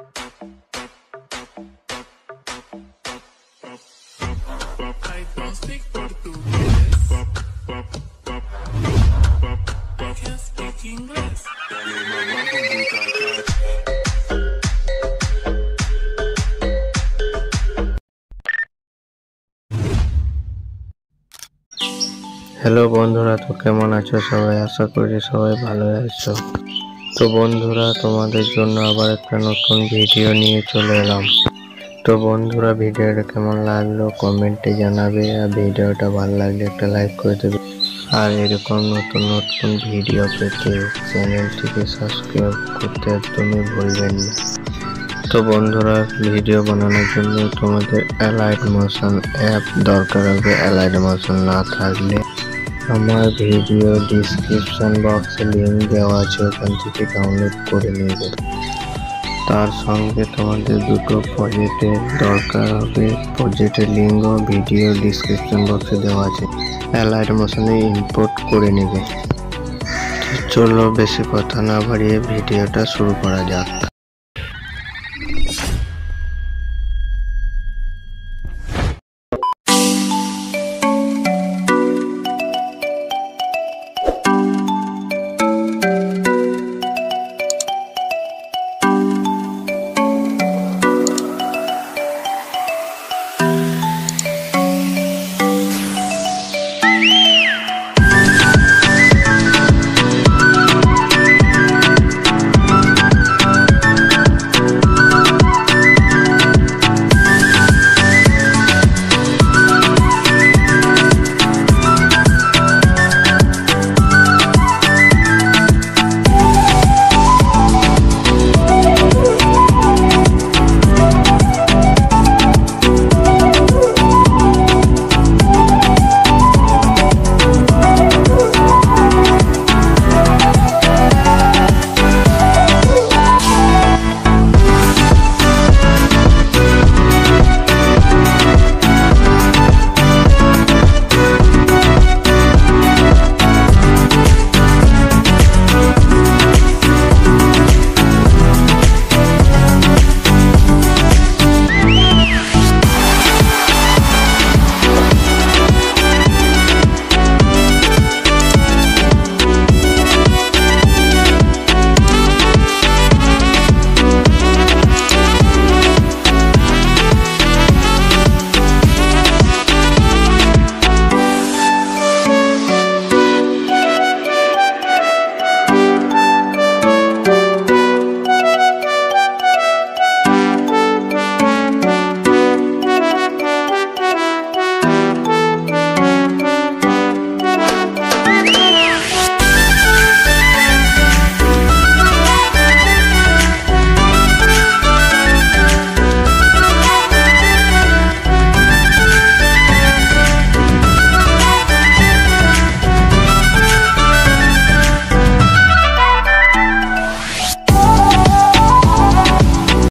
I don't speak Portuguese. I can speak English. Hello বন্ধুরা, তো কেমন আছো সবাই? আশা করি সবাই ভালো আছো। তো বন্ধুরা, তোমাদের জন্য আবার একটা নতুন ভিডিও নিয়ে চলে এলাম। তো বন্ধুরা, ভিডিওটা কেমন লাগলো কমেন্টে জানাবে, আর ভিডিওটা ভালো লাগলে একটা লাইক করে দেবে। আর এরকম নতুন নতুন ভিডিও পেতে চ্যানেলটিকে সাবস্ক্রাইব করতে একদমই ভুলবেন না। তো বন্ধুরা, ভিডিও বানানোর জন্য তোমাদের অ্যালাইড মোশন অ্যাপ দরকার হবে। অ্যালাইড মোশন না থাকলে আমার ভিডিও ডিসক্রিপশন বক্সে লিঙ্ক দেওয়া আছে, ওখান থেকে ডাউনলোড করে নেবে। তার সঙ্গে তোমাদের দুটো প্রজেক্টের দরকার হবে। প্রজেক্টের লিঙ্কও ভিডিও ডিসক্রিপশন বক্সে দেওয়া আছে, অ্যালাইড মোশনে ইম্পোর্ট করে নেবে। চলো বেশি কথা না বাড়িয়ে ভিডিওটা শুরু করা যাক।